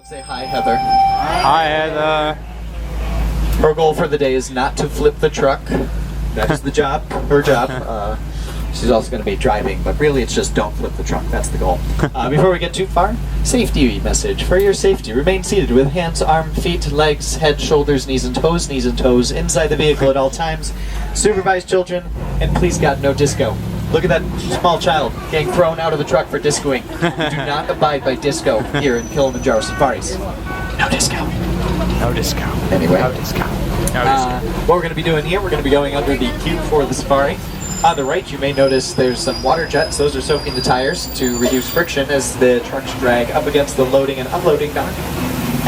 Say hi, Heather. Hi, Heather. Her goal for the day is not to flip the truck. That is the job, her job. She's also going to be driving, but really it's just don't flip the truck. That's the goal. Before we get too far, safety message. For your safety, remain seated with hands, arms, feet, legs, head, shoulders, knees and toes inside the vehicle at all times. Supervise children, and please God, no disco. Look at that small child getting thrown out of the truck for discoing. We do not abide by disco here in Kilimanjaro Safaris. No disco. No disco. Anyway. No disco. No disco. What we're going to be doing here, we're going to be going under the cube for the safari. On the right, you may notice there's some water jets. Those are soaking the tires to reduce friction as the trucks drag up against the loading and unloading dock.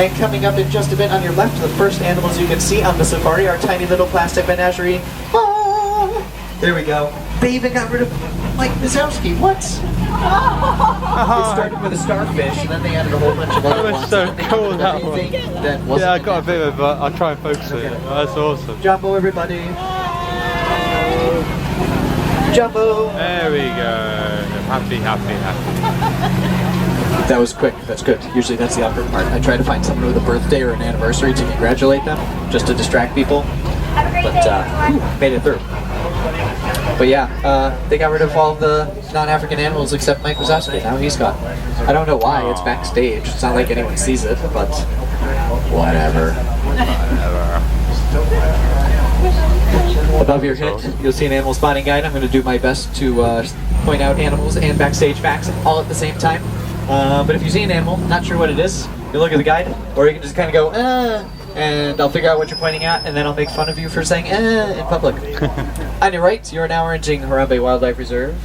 And coming up in just a bit on your left, the first animals you can see on the safari are tiny little plastic menagerie. Ah, there we go. They even got rid of Mike Wazowski. What? It started with a starfish, and then they added a whole bunch of other ones. That was so cool, that one. Yeah, I got a bit of it, but I'll try and focus it. That's awesome. Jumbo, everybody. Jumbo. There we go. Happy. That was quick. That's good. Usually that's the awkward part. I try to find someone with a birthday or an anniversary to congratulate them, just to distract people. But made it through. But yeah, they got rid of all the non-African animals except Mike Wazowski. Now he's gone. I don't know why. It's backstage. It's not like anyone sees it, but whatever. Above your head, you'll see an animal spotting guide. I'm going to do my best to point out animals and backstage facts all at the same time. But if you see an animal, not sure what it is, you look at the guide, or you can just kind of go, and I'll figure out what you're pointing at, and then I'll make fun of you for saying, in public. On your right, you're now entering Harambe Wildlife Reserve.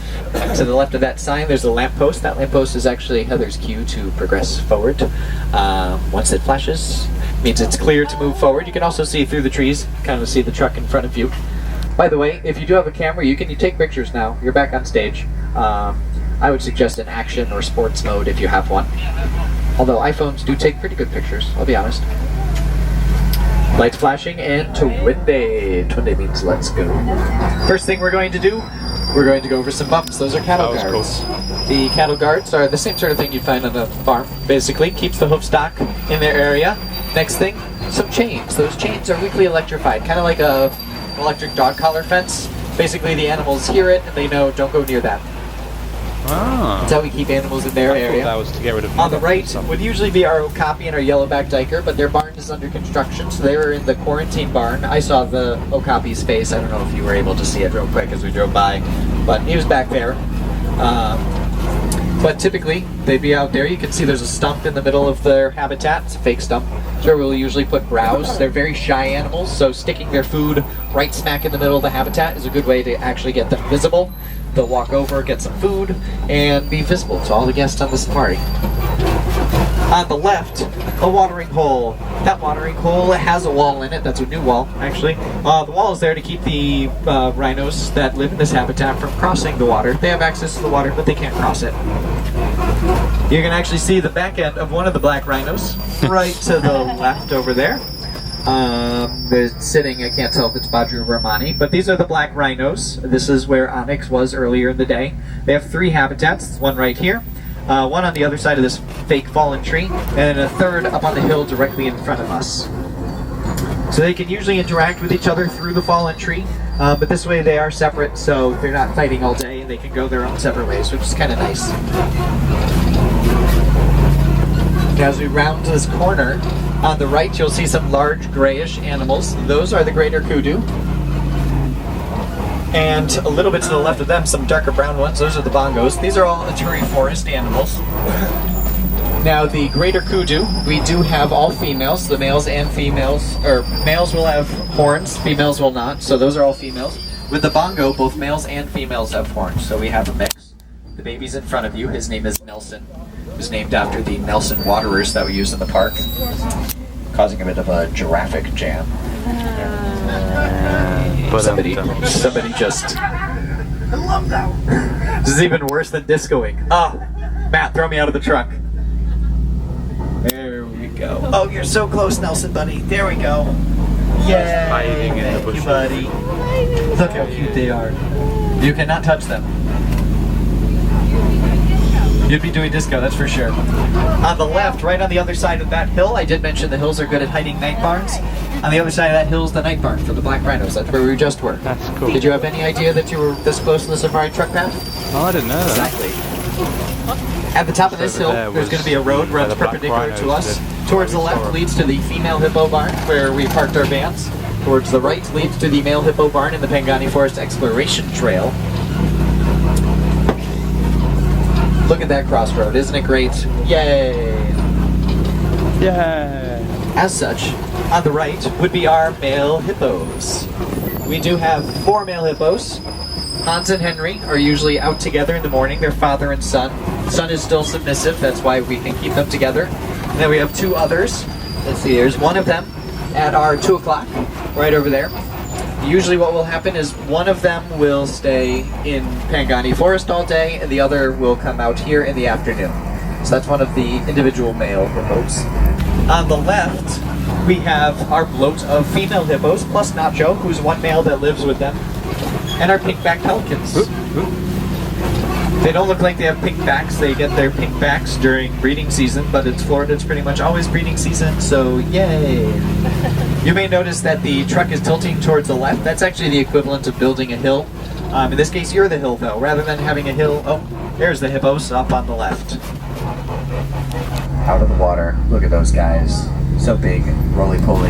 To the left of that sign, there's a lamppost. That lamppost is actually Heather's cue to progress forward. Once it flashes, means it's clear to move forward. You can also see through the trees, kind of see the truck in front of you. By the way, if you do have a camera, you take pictures now. You're back on stage. I would suggest an action or sports mode if you have one. Although iPhones do take pretty good pictures, I'll be honest. Lights flashing, and Twinde. Twinde means let's go. First thing we're going to do, we're going to go over some bumps. Those are cattle guards. Cool. The cattle guards are the same sort of thing you'd find on a farm. Basically, keeps the hoof stock in their area. Next thing, some chains. Those chains are weakly electrified, kind of like a electric dog collar fence. Basically, the animals hear it and they know don't go near that. Ah. That's how we keep animals in their area. That was to get rid of. On the right would usually be our Okapi and our yellowback diker, but their barn is under construction, so they were in the quarantine barn. I saw the Okapi's face. I don't know if you were able to see it real quick as we drove by, but he was back there. But typically, they'd be out there. You can see there's a stump in the middle of their habitat. It's a fake stump. It's where we'll usually put browse. They're very shy animals, so sticking their food right smack in the middle of the habitat is a good way to actually get them visible. They'll walk over, get some food, and be visible to all the guests on the safari. On the left, a watering hole. That watering hole has a wall in it. That's a new wall, actually. The wall is there to keep the rhinos that live in this habitat from crossing the water. They have access to the water, but they can't cross it. You can actually see the back end of one of the black rhinos right to the left over there. They're sitting, I can't tell if it's Badru Rahmani, but these are the black rhinos. This is where Onyx was earlier in the day. They have 3 habitats, one right here, one on the other side of this fake fallen tree, and a third up on the hill directly in front of us. So they can usually interact with each other through the fallen tree, but this way they are separate, so they're not fighting all day, and they can go their own separate ways, which is kind of nice. As we round this corner, on the right you'll see some large grayish animals. Those are the greater kudu. And a little bit to the left of them, some darker brown ones. Those are the bongos. These are all Aturi forest animals. Now the greater kudu, we do have all females, the males and females, or males will have horns, females will not, so those are all females. With the bongo, both males and females have horns, so we have a mix. The baby's in front of you, his name is Nelson. It was named after the Nelson waterers that we use in the park, causing a bit of a giraffic jam. Somebody just... I love that. This is even worse than discoing. Oh, Matt, throw me out of the truck. There we go. Oh, you're so close, Nelson, buddy. There we go. Yay! Thank you, buddy. Look how cute they are. You cannot touch them. You'd be doing disco, that's for sure. On the left, right on the other side of that hill, I did mention the hills are good at hiding night barns. On the other side of that hill is the night barn for the black rhinos. That's where we just were. That's cool. Did you have any idea that you were this close to the safari truck path? Oh, I didn't know that. Exactly. At the top of this hill, there's going to be a road runs perpendicular to us. Towards the left leads to the female hippo barn, where we parked our vans. Towards the right leads to the male hippo barn and the Pangani Forest Exploration Trail. Look at that crossroad, isn't it great? Yay! Yay! As such, on the right would be our male hippos. We do have 4 male hippos. Hans and Henry are usually out together in the morning. They're father and son. Son is still submissive, that's why we can keep them together. And then we have 2 others. Let's see, there's one of them at our 2 o'clock, right over there. Usually what will happen is one of them will stay in Pangani Forest all day, and the other will come out here in the afternoon. So that's one of the individual male hippos. On the left, we have our bloat of female hippos, plus Nacho, who's one male that lives with them, and our pink-backed pelicans. They don't look like they have pink backs. They get their pink backs during breeding season, but it's Florida, it's pretty much always breeding season, so yay! You may notice that the truck is tilting towards the left. That's actually the equivalent of building a hill. In this case, you're the hill, though. Rather than having a hill, oh, there's the hippos up on the left. Out of the water. Look at those guys. So big, roly-poly.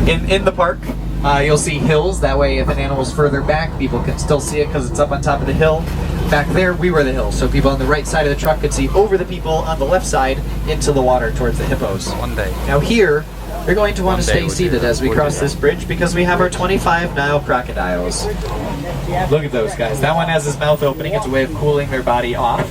In the park, you'll see hills. That way, if an animal's further back, people can still see it because it's up on top of the hill. Back there, we were the hill, so people on the right side of the truck could see over the people on the left side into the water towards the hippos. One day. Now here, you're going to want to stay seated as we cross this bridge because we have our 25 Nile Crocodiles. Look at those guys. That one has his mouth opening. It's a way of cooling their body off.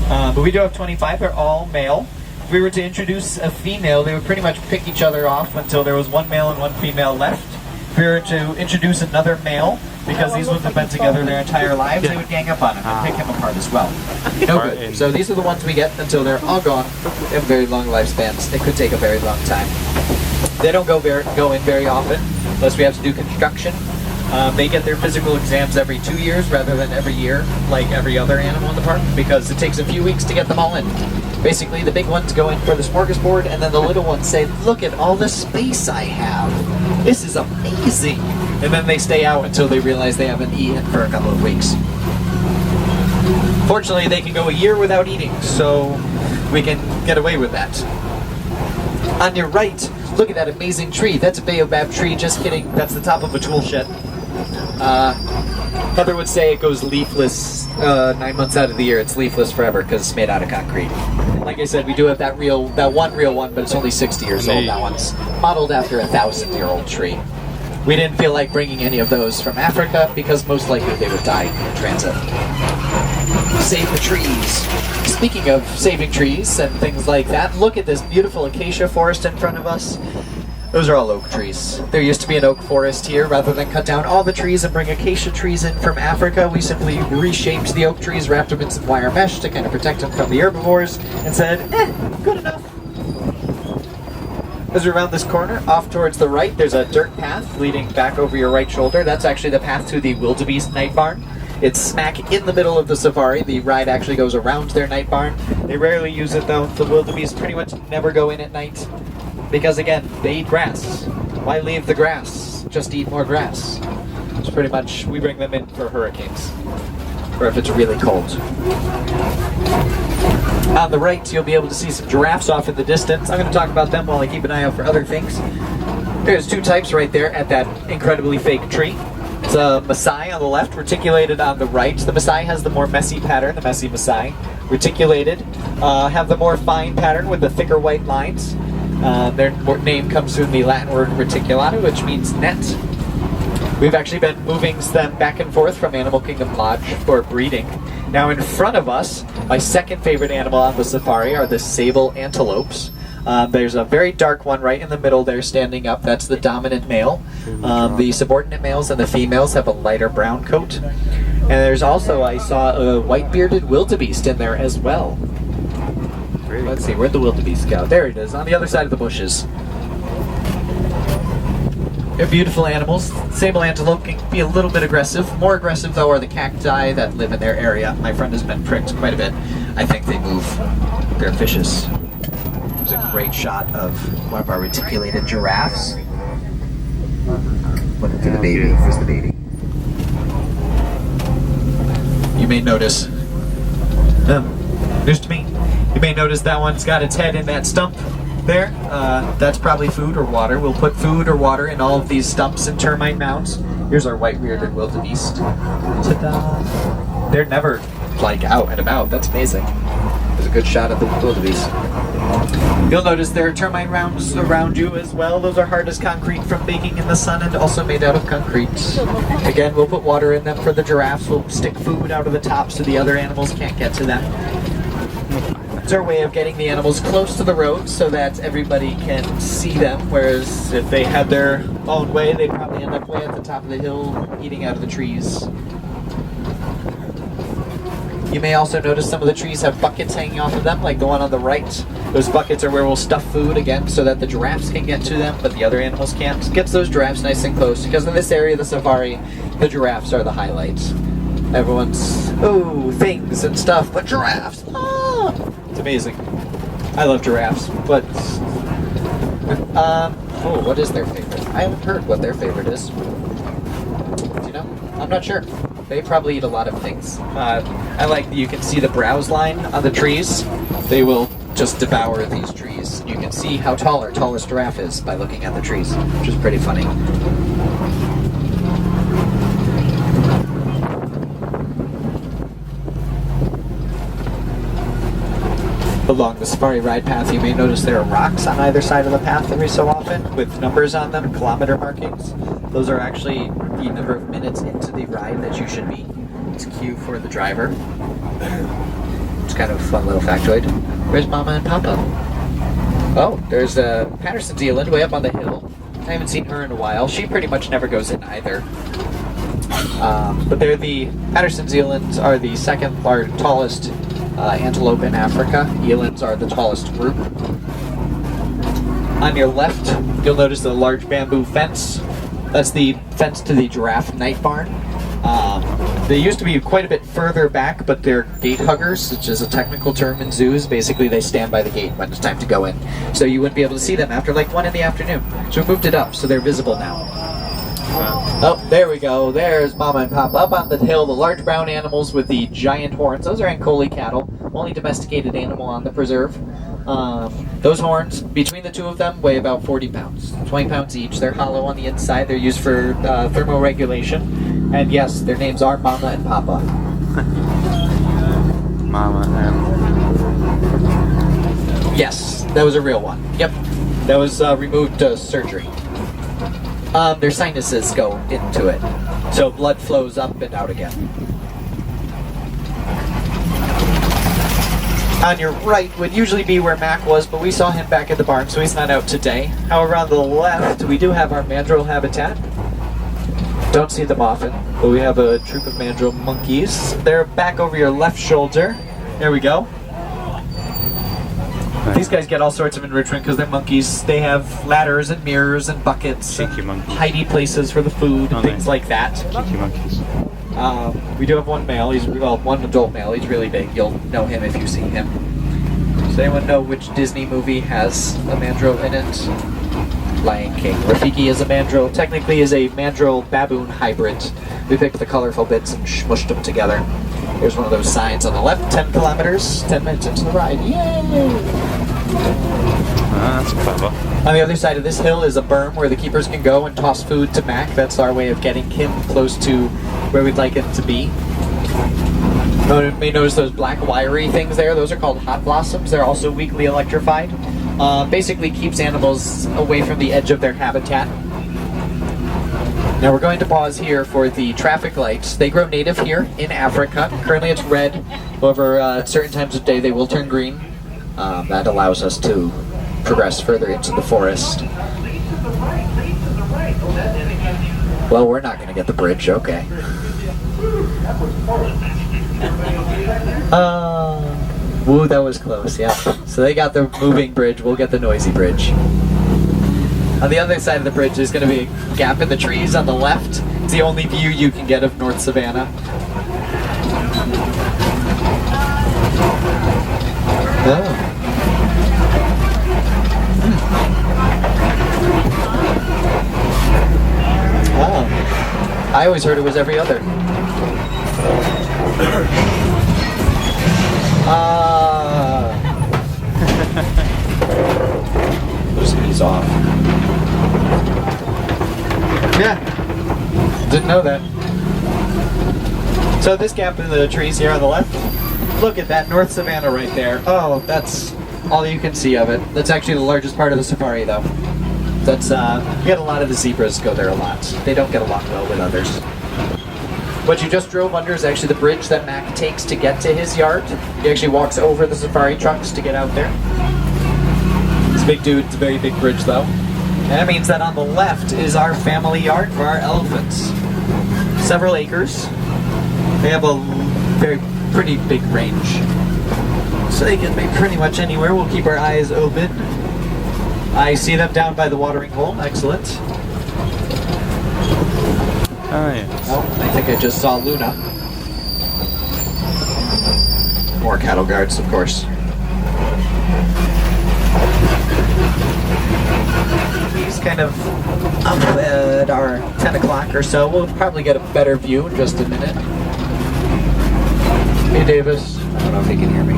But we do have 25. They're all male. If we were to introduce a female, they would pretty much pick each other off until there was 1 male and 1 female left. If we were to introduce another male, because these ones have been together their entire lives, they would gang up on him and pick him apart as well. No good. So these are the ones we get until they're all gone. They have very long lifespans. It could take a very long time. They don't go in very often, unless we have to do construction. They get their physical exams every 2 years rather than every year, like every other animal in the park, because it takes a few weeks to get them all in. Basically, the big ones go in for the smorgasbord, and then the little ones say, look at all the space I have. This is amazing. And then they stay out until they realize they haven't eaten for a couple of weeks. Fortunately, they can go a year without eating, so we can get away with that. On your right, look at that amazing tree. That's a baobab tree, just kidding. That's the top of a tool shed. Heather would say it goes leafless 9 months out of the year. It's leafless forever because it's made out of concrete. Like I said, we do have that one real one, but it's only 60 years old. That one's modeled after a 1,000-year-old tree. We didn't feel like bringing any of those from Africa because most likely they would die in transit. Save the trees. Speaking of saving trees and things like that, look at this beautiful acacia forest in front of us. Those are all oak trees. There used to be an oak forest here. Rather than cut down all the trees and bring acacia trees in from Africa, we simply reshaped the oak trees, wrapped them in some wire mesh to kind of protect them from the herbivores, and said, good enough. As we round this corner, off towards the right, there's a dirt path leading back over your right shoulder. That's actually the path to the Wildebeest night barn. It's smack in the middle of the safari. The ride actually goes around their night barn. They rarely use it though. The wildebeest pretty much never go in at night. Because again, they eat grass. Why leave the grass? Just eat more grass. It's pretty much, we bring them in for hurricanes. Or if it's really cold. On the right, you'll be able to see some giraffes off in the distance. I'm going to talk about them while I keep an eye out for other things. There's 2 types right there at that incredibly fake tree. It's a Maasai on the left, reticulated on the right. The Maasai has the more messy pattern, the messy Maasai. Reticulated have the more fine pattern with the thicker white lines. Their name comes from the Latin word reticulatum, which means net. We've actually been moving them back and forth from Animal Kingdom Lodge for breeding. Now in front of us, my second favorite animal on the safari are the Sable Antelopes. There's a very dark one right in the middle there standing up. That's the dominant male. The subordinate males and the females have a lighter brown coat. And there's also, I saw a white-bearded wildebeest in there as well. Let's see, where'd the wildebeest go? There it is, on the other side of the bushes. They're beautiful animals. Sable antelope can be a little bit aggressive. More aggressive, though, are the cacti that live in their area. My friend has been pricked quite a bit. I think they move. They're vicious. There's a great shot of one of our reticulated giraffes. Looking for the baby. Where's the baby? You may notice. News to me. You may notice that one's got its head in that stump there. That's probably food or water. We'll put food or water in all of these stumps and termite mounds. Here's our white-bearded wildebeest. Ta-da! They're never, like, out and about. That's amazing. There's a good shot of the wildebeest. You'll notice there are termite mounds around you as well. Those are hard as concrete from baking in the sun and also made out of concrete. Again, we'll put water in them for the giraffes. We'll stick food out of the top so the other animals can't get to them. It's our way of getting the animals close to the road so that everybody can see them, whereas if they had their own way, they'd probably end up way at the top of the hill eating out of the trees. You may also notice some of the trees have buckets hanging off of them, like the one on the right. Those buckets are where we'll stuff food again so that the giraffes can get to them, but the other animals can't. It gets those giraffes nice and close, because in this area of the safari, the giraffes are the highlights. Everyone's, ooh, things and stuff, but giraffes! Ah! It's amazing. I love giraffes, but... oh, what is their favorite? I haven't heard what their favorite is. Do you know? I'm not sure. They probably eat a lot of things. I like that you can see the browse line on the trees. They will just devour these trees. You can see how tall our tallest giraffe is by looking at the trees, which is pretty funny. Along the safari ride path, you may notice there are rocks on either side of the path every so often with numbers on them, kilometer markings. Those are actually the number of minutes into the ride that you should be. It's a cue for the driver. It's kind of a fun little factoid. Where's Mama and Papa? Oh, there's Patterson Zealand way up on the hill. I haven't seen her in a while. She pretty much never goes in either. But they're the Patterson Zealands are the second tallest antelope in Africa. Elands are the tallest group. On your left, you'll notice the large bamboo fence. That's the fence to the giraffe night barn. They used to be quite a bit further back, but they're gate huggers, which is a technical term in zoos. Basically, they stand by the gate when it's time to go in. So you wouldn't be able to see them after like 1 in the afternoon. So we moved it up, so they're visible now. Oh, there we go. There's Mama and Papa up on the hill. The large brown animals with the giant horns. Those are Ankole cattle. Only domesticated animal on the preserve. Those horns, between the two of them, weigh about 40 pounds. 20 pounds each. They're hollow on the inside. They're used for thermoregulation. And yes, their names are Mama and Papa. Mama and... Yes, that was a real one. Yep. That was removed surgery. Their sinuses go into it, so blood flows up and out again. On your right would usually be where Mac was, but we saw him back at the barn, so he's not out today. However, on the left, we do have our mandrel habitat. Don't see them often, but we have a troop of Mandrel Monkeys. They're back over your left shoulder. There we go. These guys get all sorts of enrichment because they're monkeys. They have ladders and mirrors and buckets and hidey places for the food and things like that. Cheeky monkeys. We do have one male. He's one adult male. He's really big. You'll know him if you see him. Does anyone know which Disney movie has a mandrill in it? Lion King. Rafiki is a mandrill. Technically is a mandrill baboon hybrid. We picked the colorful bits and smushed them together. Here's one of those signs on the left. 10 kilometers, 10 minutes into the ride. Yay! That's clever. On the other side of this hill is a berm where the keepers can go and toss food to Mac. That's our way of getting him close to where we'd like him to be. You may notice those black wiry things there. Those are called hot blossoms. They're also weakly electrified. Basically keeps animals away from the edge of their habitat. Now we're going to pause here for the traffic lights. They grow native here in Africa. Currently it's red. However, at certain times of day they will turn green. That allows us to progress further into the forest. Well, we're not going to get the bridge, okay. Woo, that was close, yeah. So they got the moving bridge, we'll get the noisy bridge. On the other side of the bridge, there's going to be a gap in the trees on the left. It's the only view you can get of North Savannah. Oh. Oh. I always heard it was every other. Just ease off. Yeah. Didn't know that. So this gap in the trees here on the left, look at that North Savannah right there. Oh, that's all you can see of it. That's actually the largest part of the safari though. That's, we get a lot of the zebras go there a lot. They don't get along well with others. What you just drove under is actually the bridge that Mac takes to get to his yard. He actually walks over the safari trucks to get out there. It's a big dude, it's a very big bridge though. And that means that on the left is our family yard for our elephants. Several acres. They have a very pretty big range. So they can be pretty much anywhere. We'll keep our eyes open. I see them down by the watering hole. Excellent. Oh, yes. Oh, I think I just saw Luna. More cattle guards, of course. He's kind of up at our 10 o'clock or so. We'll probably get a better view in just a minute. Hey, Davis. I don't know if he can hear me.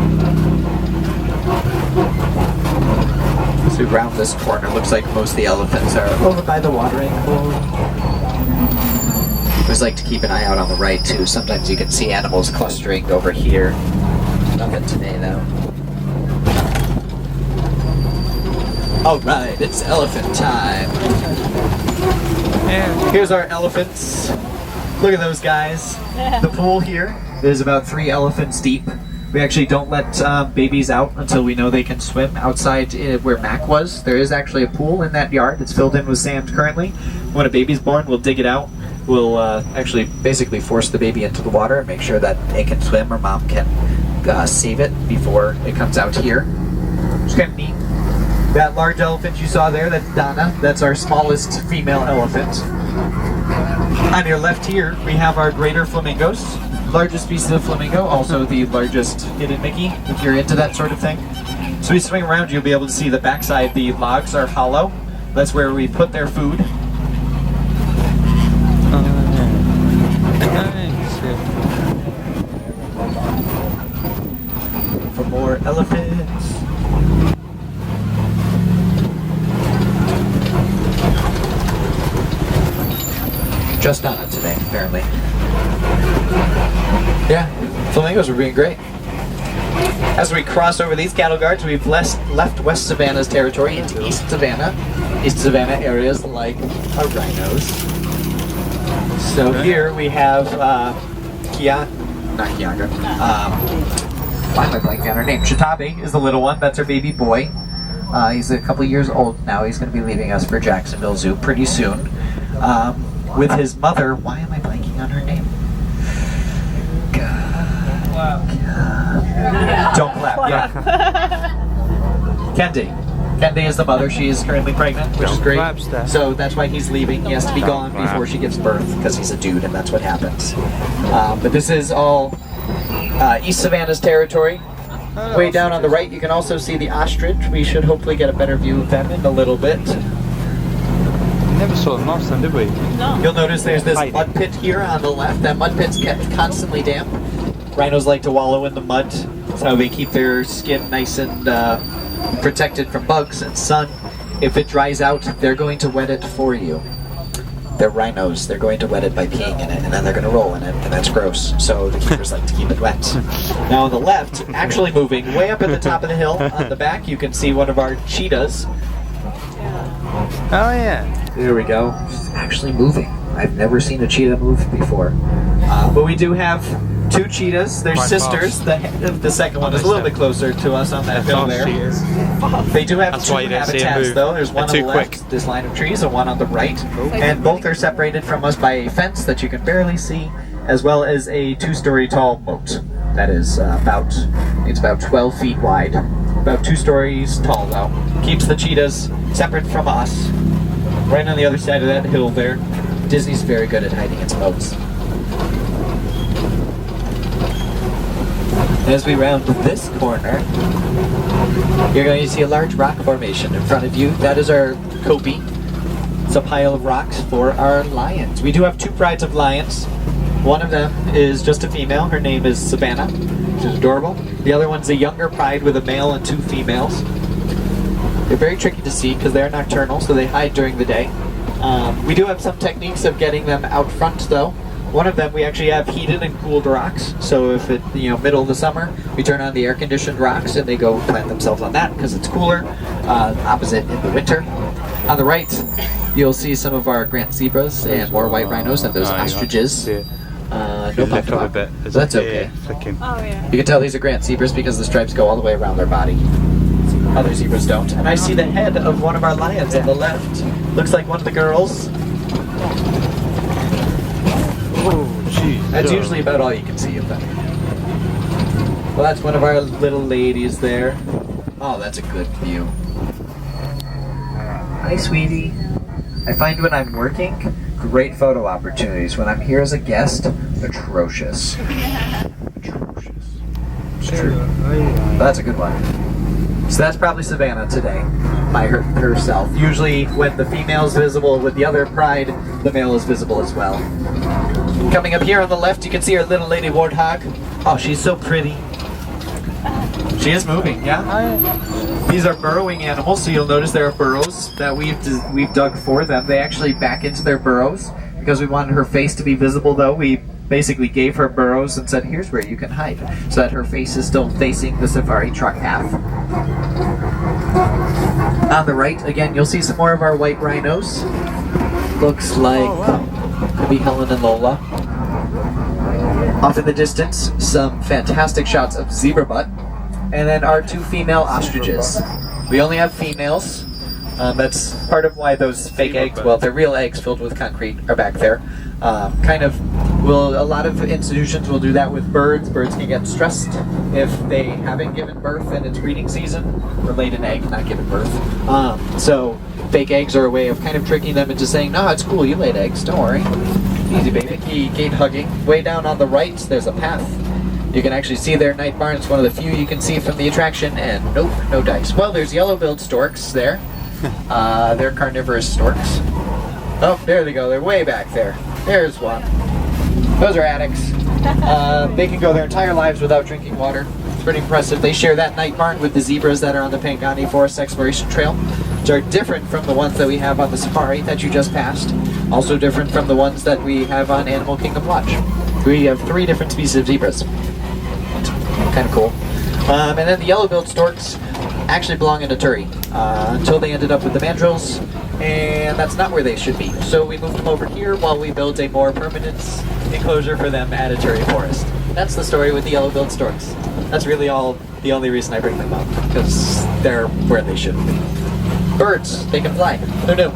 As we round this corner, looks like most of the elephants are over by the watering hole. I always like to keep an eye out on the right too. Sometimes you can see animals clustering over here. Nothing today though. Alright, it's elephant time. Yeah. Here's our elephants. Look at those guys. The pool here is about 3 elephants deep. We actually don't let babies out until we know they can swim. Outside where Mac was, there is actually a pool in that yard. It's filled in with sand currently. When a baby's born, we'll dig it out. We'll actually basically force the baby into the water and make sure that it can swim or mom can save it before it comes out here. It's kind of neat. That large elephant you saw there, that's Donna. That's our smallest female elephant. On your left here, we have our greater flamingos. Largest species of flamingo, also the largest hidden Mickey, if you're into that sort of thing. So we swing around, you'll be able to see the backside. The logs are hollow. That's where we put their food. For more elephants. Just on it today, apparently. Yeah, flamingos are being great. As we cross over these cattle guards, we've left West Savannah's territory into East Savannah. East Savannah areas like our rhinos. So here we have why am I blanking on her name? Chitabe is the little one. That's our baby boy. He's a couple years old now. He's going to be leaving us for Jacksonville Zoo pretty soon. With his mother, why am I blanking on her name? Don't clap, yeah. Kendi. Kendi is the mother. She is currently pregnant, which is great. So that's why he's leaving. He has to be gone before she gives birth, because he's a dude, and that's what happens. But this is all East Savannah's territory. Way down on the right, you can also see the ostrich. We should hopefully get a better view of them in a little bit. Never saw them last time, did we? No. You'll notice there's this mud pit here on the left. That mud pit's kept constantly damp. Rhinos like to wallow in the mud. That's how they keep their skin nice and protected from bugs and sun. If it dries out, they're going to wet it for you. They're rhinos. They're going to wet it by peeing in it, and then they're going to roll in it, and that's gross. So the keepers like to keep it wet. Now on the left, actually moving way up at the top of the hill, on the back, you can see one of our cheetahs. Oh yeah. There we go. She's actually moving. I've never seen a cheetah move before. But we do have 2 cheetahs. They're sisters. The second one is a little bit closer to us on that hill there. They do have 2 habitats though. There's one on the left, this line of trees, and one on the right. And both are separated from us by a fence that you can barely see, as well as a 2-story tall moat. That is it's about 12 feet wide. About 2 stories tall though. Keeps the cheetahs separate from us. right on the other side of that hill there. Disney's very good at hiding its moats. As we round this corner, you're going to see a large rock formation in front of you. That is our copie. It's a pile of rocks for our lions. We do have 2 prides of lions. One of them is just a female. Her name is Savannah, which is adorable. The other one's a younger pride with a male and 2 females. They're very tricky to see because they're nocturnal, so they hide during the day. We do have some techniques of getting them out front, though. One of them, we actually have heated and cooled rocks. So if it, middle of the summer, we turn on the air-conditioned rocks and they go plant themselves on that because it's cooler. Opposite in the winter. On the right, you'll see some of our Grant zebras and more white rhinos and those ostriches. No left up a bit. That's okay. Oh, yeah. You can tell these are Grant zebras because the stripes go all the way around their body. Other zebras don't. And I see the head of one of our lions on the left. Looks like one of the girls. Oh, jeez. That's usually about all you can see of them. Well, that's one of our little ladies there. Oh, that's a good view. Hi, sweetie. I find when I'm working, great photo opportunities. When I'm here as a guest, atrocious. Atrocious. It's true. That's a good one. So that's probably Savannah today, by herself. Usually when the female's visible with the other pride, the male is visible as well. Coming up here on the left, you can see our little lady warthog. Oh, she's so pretty. She is moving, yeah? These are burrowing animals, so you'll notice there are burrows that we've dug for them. They actually back into their burrows. Because we wanted her face to be visible, though, we basically gave her burrows and said, here's where you can hide, so that her face is still facing the safari truck half. On the right, again, you'll see some more of our white rhinos. Looks like could be Helen and Lola. Off in the distance, some fantastic shots of zebra butt. And then our 2 female ostriches. We only have females. That's part of why those fake eggs, well, they're real eggs filled with concrete, are back there. A lot of institutions will do that with birds. Birds can get stressed if they haven't given birth and it's breeding season, or laid an egg, not given birth. So fake eggs are a way of kind of tricking them into saying, no, it's cool, you laid eggs, don't worry. Easy, baby. Gate hugging. Way down on the right, there's a path. You can actually see their night barn. It's one of the few you can see from the attraction, and nope, no dice. Well, there's yellow-billed storks there. They're carnivorous storks. Oh, there they go. They're way back there. There's one. Those are addicts. They can go their entire lives without drinking water. It's pretty impressive. They share that night barn with the zebras that are on the Pangani Forest Exploration Trail, which are different from the ones that we have on the safari that you just passed. Also different from the ones that we have on Animal Kingdom Lodge. We have 3 different species of zebras. Kind of cool. And then the yellow-billed storks actually belong in a Turi until they ended up with the mandrills, and that's not where they should be. So we moved them over here while we built a more permanent enclosure for them at a Turi forest. That's the story with the yellow-billed storks. That's really the only reason I bring them up, because they're where they should be. Birds, they can fly. Who knew?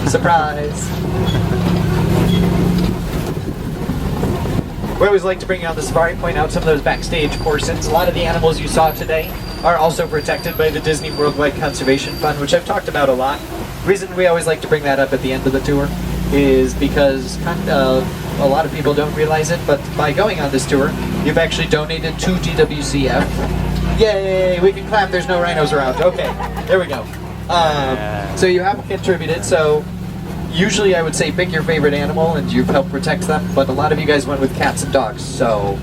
Surprise! We always like to bring you on the safari, point out some of those backstage portions. A lot of the animals you saw today are also protected by the Disney Worldwide Conservation Fund, which I've talked about a lot. The reason we always like to bring that up at the end of the tour is because a lot of people don't realize it, but by going on this tour, you've actually donated to GWCF. Yay! We can clap, there's no rhinos around. Okay, there we go. So you have contributed, so usually I would say pick your favorite animal and you've helped protect them, but a lot of you guys went with cats and dogs, so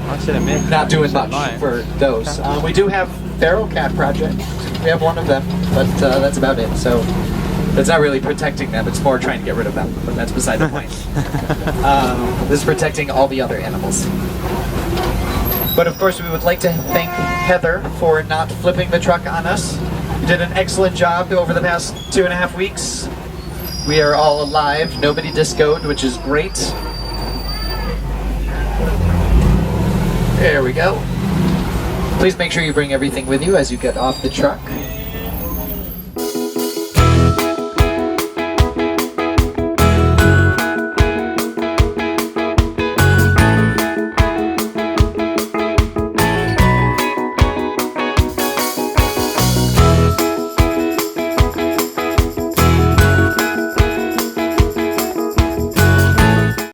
not doing much for those. We do have feral cat project. We have one of them, but that's about it. So that's not really protecting them, it's more trying to get rid of them, but that's beside the point. This is protecting all the other animals. But of course we would like to thank Heather for not flipping the truck on us. You did an excellent job over the past 2.5 weeks. We are all alive, nobody discoed, which is great. There we go. Please make sure you bring everything with you as you get off the truck.